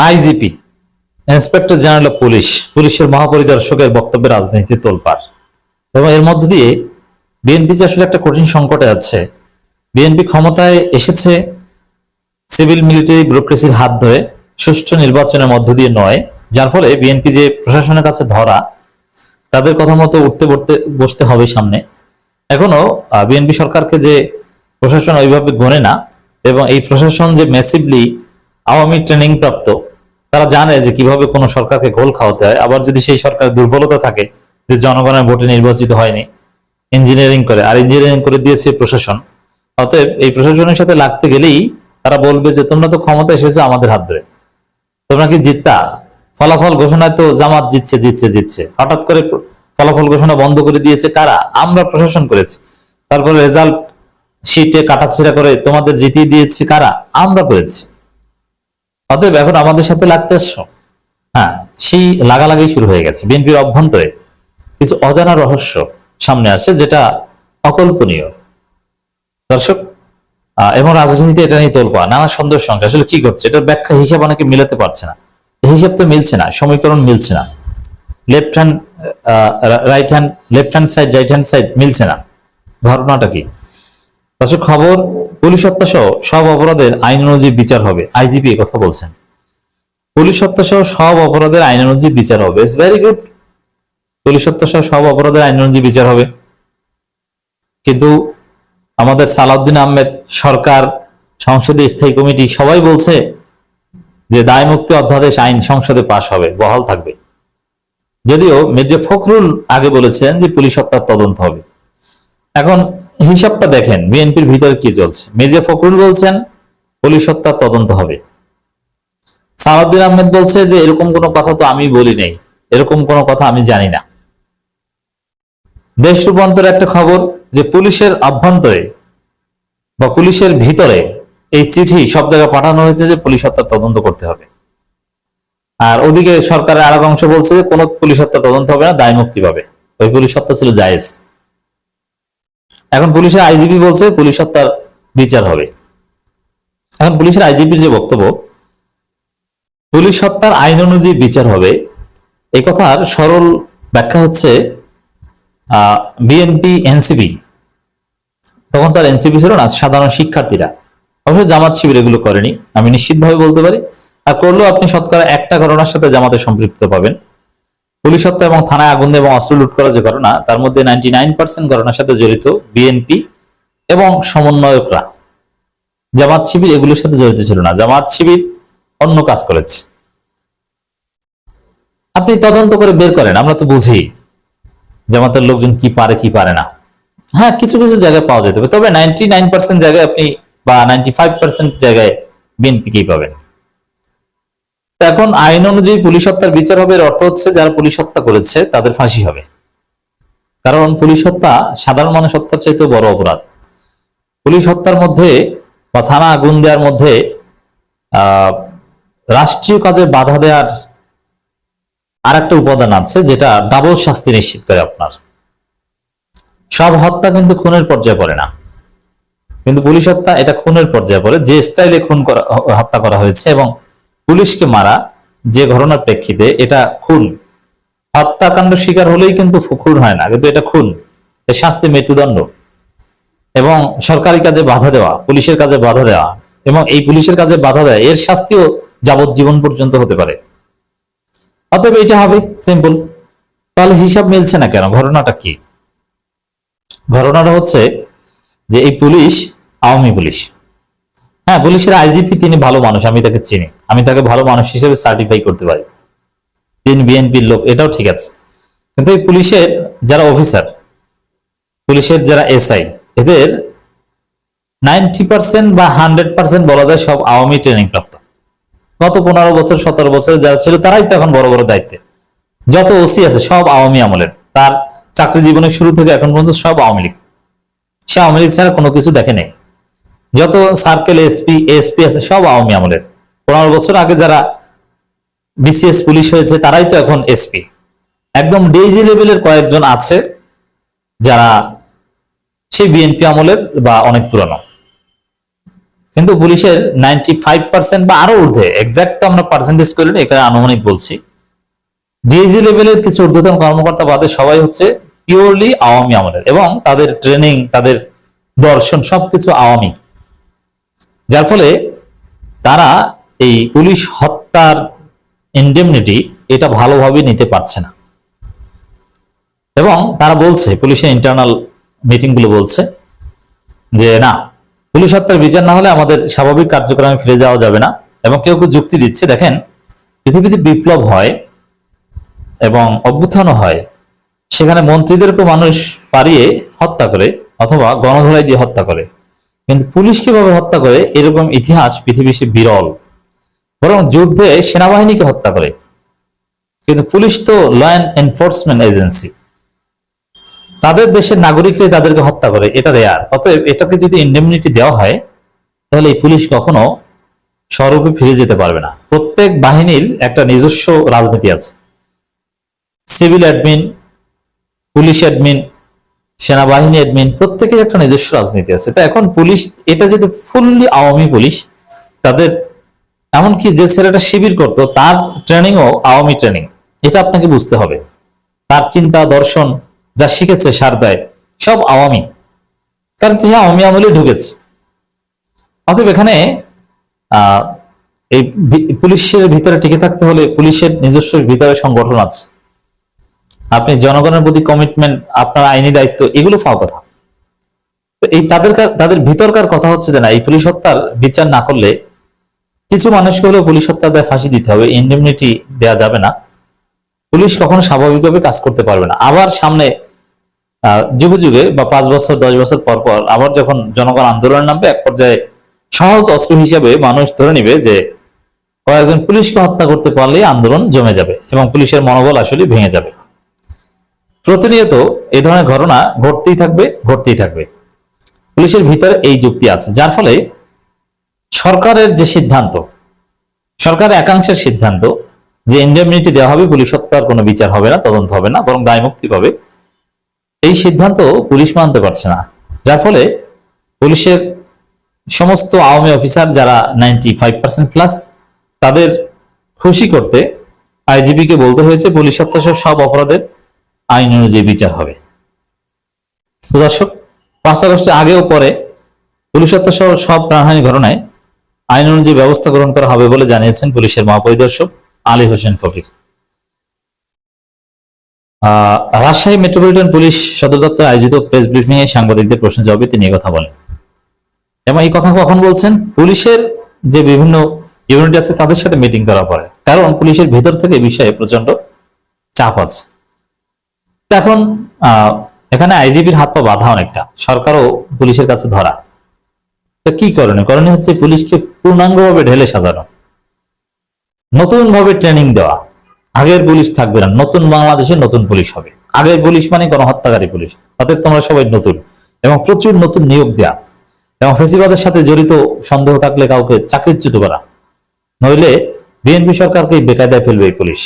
IGP, inspector general of police, পুলিশের মহাপরিদর্শকের বক্তব্যে রাজনীতি তোলপাড়। এবং এর মধ্য দিয়ে বিএনপি যে আসলে একটা কঠিন সংকটে আছে। বিএনপি ক্ষমতায় এসেছে সিভিল মিলিটারি ব্যুরোক্রেসির হাত ধরে, সুষ্ঠু নির্বাচনের মধ্য দিয়ে নয়, যার ফলে বিএনপি যে প্রশাসনের কাছে ধরা, তাদের কথা মতো উঠতে বসতে হবে সামনে। এখনো বিএনপি সরকারকে যে প্রশাসন ওইভাবে গণে না, এবং এই প্রশাসন যে ম্যাসিভলি আওয়ামী ট্রেনিং প্রাপ্ত, তারা জানে যে কিভাবে কোনো সরকারকে গোল খাওয়াতে হয়। আবার যদি সেই সরকারের দুর্বলতা থাকে যে জনগণের ভোটে নির্বাচিত হয়নি, ইঞ্জিনিয়ারিং করে, আর ইঞ্জিনিয়ারিং করে দিয়েছে প্রশাসন, অতএব এই প্রশাসনের সাথে লাগতে গেলেই তারা বলবে যে তোমরা তো ক্ষমতা এসেছো আমাদের হাত ধরে, তোমরা কি জিততা? ফলাফল ঘোষণায় তো জামাত জিতছে জিতছে জিতছে, হঠাৎ করে ফলাফল ঘোষণা বন্ধ করে দিয়েছে কারা? আমরা প্রশাসন করেছি। তারপরে রেজাল্ট শিটে কাটাছিড়া করে তোমাদের জিতিয়ে দিয়েছে কারা? আমরা করেছি। অতএব এখন আমাদের সাথে লাগতে আসছো। হ্যাঁ, সেই লাগালাগি শুরু হয়ে গেছে। বিএনপির অভ্যন্তরে কিছু অজানা রহস্য সামনে আসে, যেটা অকল্পনীয় দর্শক। এবং রাজনীতিতে এটা নিয়ে তোলপাড়, নানা সন্দেহের সঙ্গে আসলে কি করছে, এটার ব্যাখ্যা হিসাব অনেকে মিলাতে পারছে না। হিসাব তো মিলছে না, সমীকরণ মিলছে না, left hand right hand, left hand side right hand side মিলছে না। ঘটনাটা কি দর্শক? খবর, পুলিশ হত্যা সহ সব অপরাধের আইন অনুযায়ী বিচার হবে, আইজিপি কথা বলছেন। পুলিশ হত্যা সহ সব অপরাধের আইন অনুযায়ী বিচার হবে, ইটস ভেরি গুড। পুলিশ হত্যা সহ সব অপরাধের আইন অনুযায়ী বিচার হবে, কিন্তু আমাদের সালাউদ্দিন আহমেদ সরকার, সংসদীয় স্থায়ী কমিটি সবাই বলছে যে দায় মুক্তি অধ্যাদেশ আইন সংসদে পাশ হবে, বহাল থাকবে। যদিও মির্জা ফখরুল আগে বলেছেন যে পুলিশ হত্যার তদন্ত হবে। এখন হিসাবটা দেখেন বিএনপির ভিতরে কি চলছে। মির্জা ফখরুল বলছেন পুলিশ হত্যার তদন্ত হবে, সালাউদ্দিন আহমেদ বলছে যে এরকম কোনো কথা তো আমি বলি নাই, এরকম কোনো কথা আমি জানি না। দেশ রূপান্তরের একটা খবর যে পুলিশের অভ্যন্তরে বা পুলিশের ভিতরে এই চিঠি সব জায়গায় পাঠানো হয়েছে যে পুলিশ হত্যার তদন্ত করতে হবে। আর ওদিকে সরকারের আর এক অংশ বলছে যে কোনো পুলিশ হত্যা তদন্ত হবে না, দায় মুক্তি পাবে, ওই পুলিশ হত্যা ছিল জায়েজ। এখন পুলিশের আইজিপি বলছে পুলিশ হত্যার বিচার হবে। এখন পুলিশের আইজিপির যে বক্তব্য, পুলিশ হত্যার আইন অনুযায়ী বিচার হবে, এই কথার সরল ব্যাখ্যা হচ্ছে বিএনপি এনসিপি, তখন তার এনসিপি ছিল না, সাধারণ শিক্ষার্থীরা, অবশ্যই জামাত শিবির এগুলো করেনি, আমি নিশ্চিতভাবে বলতে পারি। আর করলেও আপনি শতকরা একটা ঘটনার সাথে জামাতের সম্পৃক্ততা পাবেন। পুলিশ হত্যা এবং থানায় আগুন এবং অস্ত্র লুট করা যে ঘটনা, তার মধ্যে 99% ঘটনার সাথে জড়িত বিএনপি এবং সমন্বয়করা। জামাত শিবির এগুলোর সাথে জড়িত ছিল না, জামাত শিবির অন্য কাজ করেছে। আপনি তদন্ত করে বের করেন, আমরা তো বুঝি জামাতের লোকজন কি পারে কি পারে না। হ্যাঁ, কিছু কিছু জায়গায় পাওয়া যেতে হবে, তবে 99% জায়গায় আপনি বা 95% জায়গায় বিএনপিকেই পাবেন। এখন আইন অনুযায়ী পুলিশ হত্যার বিচার হবে, এর অর্থ হচ্ছে যারা পুলিশ হত্যা করেছে তাদের ফাঁসি হবে। কারণ পুলিশ হত্যা সাধারণ মানুষ হত্যার চাইতে বড় অপরাধ। পুলিশ হত্যার মধ্যে বা থানা আগুন দেওয়ার মধ্যে রাষ্ট্রীয় কাজে বাধা দেওয়ার আর একটা উপাদান আছে, যেটা ডাবল শাস্তি নিশ্চিত করে। আপনার সব হত্যা কিন্তু খুনের পর্যায়ে পড়ে না, কিন্তু পুলিশ হত্যা এটা খুনের পর্যায়ে পড়ে। যে স্টাইলে হত্যা করা হয়েছে এবং পুলিশকে মারা যে ঘটনার প্রেক্ষিতে, এটা খুন। হত্যাকাণ্ড শিকার হলেই কিন্তু খুন হয় না, কিন্তু এটা খুন, এর শাস্তি মৃত্যুদণ্ড। এবং সরকারি কাজে বাধা দেওয়া, পুলিশের কাজে বাধা দেওয়া, এবং এই পুলিশের কাজে বাধা দেওয়া, এর শাস্তিও যাবজ্জীবন পর্যন্ত হতে পারে। অতএব এটা হবে সিম্পল। তাহলে হিসাব মিলছে না কেন? ঘটনাটা কি? ঘটনাটা হচ্ছে যে এই পুলিশ আওয়ামী পুলিশ। হ্যাঁ, পুলিশের আইজিপি তিনি ভালো মানুষ, আমি তাকে চিনি, আমি তাকে ভালো মানুষ হিসেবে সার্টিফাই করতে পারি, তিনি বিএনপির লোক, এটাও ঠিক আছে। কিন্তু এই পুলিশের যারা অফিসার, পুলিশের যারা এসআই, এদের 90% বা 100% বলা যায় সব আওয়ামী ট্রেনিং প্রাপ্ত। গত 15 বছর 17 বছর যারা ছিল তারাই তো এখন বড় বড় দায়িত্বে। যত ওসি আছে সব আওয়ামী আমলের, তার চাকরি জীবনের শুরু থেকে এখন পর্যন্ত সব আওয়ামী লীগ। সে আওয়ামী লীগ ছাড়া কোনো কিছু দেখে নেই। যত সার্কেল এসপি আছে সব আওয়ামী আমলের। 15 বছর আগে যারা বিসিএস পুলিশ হয়েছে তারাই তো এখন এসপি। একদম ডিআইজি লেভেলের কয়েকজন আছে যারা সেই বিএনপি আমলের বা অনেক পুরানো। কিন্তু পুলিশের 95% বা আরো ঊর্ধ্বে, এক্সাক্ট আমরা পার্সেন্টেজ করে এখানে আনুমানিক বলছি, ডিআইজি লেভেলের কিছু ঊর্ধ্বতন কর্মকর্তা বাদে সবাই হচ্ছে পিওরলি আওয়ামী আমলের, এবং তাদের ট্রেনিং, তাদের দর্শন সবকিছু আওয়ামী। যার ফলে তারা এই পুলিশ হত্যার ইন্ডেমনিটি এটা ভালোভাবে নিতে পারছে না, এবং তারা বলছে, পুলিশের ইন্টারনাল মিটিং গুলো বলছে যে না, পুলিশ হত্যার বিচার না হলে আমাদের স্বাভাবিক কার্যক্রমে ফিরে যাওয়া যাবে না। এবং কেউ কেউ যুক্তি দিচ্ছে, দেখেন পৃথিবীতে বিপ্লব হয় এবং অভ্যুত্থানও হয়, সেখানে মন্ত্রীদেরকে মানুষ পারিয়ে হত্যা করে অথবা গণধোলাই দিয়ে হত্যা করে, কিন্তু পুলিশ কিভাবে হত্যা করে এরকম ইতিহাস পৃথিবী সে বিরল। বরং যুদ্ধে সেনাবাহিনীকে হত্যা করে, কিন্তু পুলিশ তো ল এনফোর্সমেন্ট এজেন্সি, তাদের দেশের নাগরিকরাই তাদেরকে হত্যা করে, এটা রেয়ার। অতএব এটাকে যদি ইন্ডেমনিটি দেওয়া হয় তাহলে এই পুলিশ কখনো স্বরূপে ফিরে যেতে পারবে না। প্রত্যেক বাহিনীর একটা নিজস্ব রাজনীতি আছে, সিভিল অ্যাডমিন, পুলিশ অ্যাডমিন, সেনাবাহিনী অ্যাডমিন, প্রত্যেকের একটা নিজস্ব রাজনীতি আছে। তো এখন পুলিশ এটা যদি ফুললি আওয়ামী পুলিশ, তাদের এমনকি যে ছেলেটা শিবির করত তার ট্রেনিংও আওয়ামী ট্রেনিং, এটা আপনাকে বুঝতে হবে। তার চিন্তা দর্শন যা শিখেছে সারদায় সব আওয়ামী, কারণ সে আওয়ামী আমলে ঢুকেছে। অতএব এখানে এই পুলিশের ভিতরে টিকে থাকতে হলে পুলিশের নিজস্ব ভিতরে সংগঠন আছে, আপনি জনগণের প্রতি কমিটমেন্ট, আপনার আইনি দায়িত্ব, এগুলো পাওয়া কথা। এই তাদের ভিতরকার কথা হচ্ছে যে না, এই পুলিশ হত্যার বিচার না করলে কিছু মানুষকে হলেও পুলিশ হত্যার দায় ফাঁসি দিতে হবে, ইন্ডেমনিটি দেওয়া যাবে না, পুলিশ কখনো স্বাভাবিকভাবে কাজ করতে পারবে না। আবার সামনে যুগে যুগে বা 5 বছর 10 বছর পর পর আবার যখন জনগণ আন্দোলন নামবে, এক পর্যায়ে সহজ অস্ত্র হিসেবে মানুষ ধরে নিবে যে কয়েকজন পুলিশকে হত্যা করতে পারলে আন্দোলন জমে যাবে এবং পুলিশের মনোবল আসলে ভেঙে যাবে। প্রতিনিয়ত এই ধরনের ঘটনা ঘটতেই থাকবে। পুলিশের ভিতরে এই যুক্তি আছে, যার ফলে সরকারের যে সিদ্ধান্ত, সরকারের একাংশের সিদ্ধান্ত যে ইন্ডেমনিটি দেওয়া হবে, পুলিশ হত্যার কোনো বিচার হবে না, তদন্ত হবে না, বরং দায় মুক্তি পাবে, এই সিদ্ধান্ত পুলিশ মানতে পারছে না। যার ফলে পুলিশের সমস্ত আওয়ামী অফিসার যারা 95% প্লাস, তাদের খুশি করতে আইজিপি কে বলতে হয়েছে পুলিশ হত্যা সব অপরাধের আইন অনুযায়ী বিচার হবে। তো দর্শক, 5 আগস্টের আগেও পরে পুলিশ হত্যা সহ সব প্রাণহানি ঘটনায় আইন অনুযায়ী ব্যবস্থা গ্রহণ করা হবে বলে জানিয়েছেন পুলিশের মহাপরিদর্শক আলী হোসেন ফকির। রাজশাহী মেট্রোপলিটন পুলিশ সদর দপ্তর আয়োজিত প্রেস ব্রিফিং এ সাংবাদিকদের প্রশ্নের জবাবে তিনি কথা বলেন, এবং এই কথা কখন বলছেন? পুলিশের যে বিভিন্ন ইউনিট আছে তাদের সাথে মিটিং করার পরে, কারণ পুলিশের ভেতর থেকে বিষয়ে প্রচন্ড চাপ আছে। এখন এখানে আইজিপির হাত পা বাঁধা অনেকটা, সরকারও পুলিশের কাছে ধরা। তো কি করণীয় হচ্ছে পুলিশকে পূর্ণাঙ্গভাবে ঢেলে সাজানো, নতুন ভাবে ট্রেনিং দেওয়া। আগের পুলিশ থাকবে না, নতুন বাংলাদেশের নতুন পুলিশ হবে। আগের পুলিশ মানে গণহত্যাকারী পুলিশ, অর্থাৎ তোমরা সবাই নতুন, এবং প্রচুর নতুন নিয়োগ দেয়া, এবং ফেসিবাদের সাথে জড়িত সন্দেহ থাকলে কাউকে চাকরিচ্যুত করা, নইলে বিএনপি সরকারকে বেকায়দায় ফেলবে এই পুলিশ।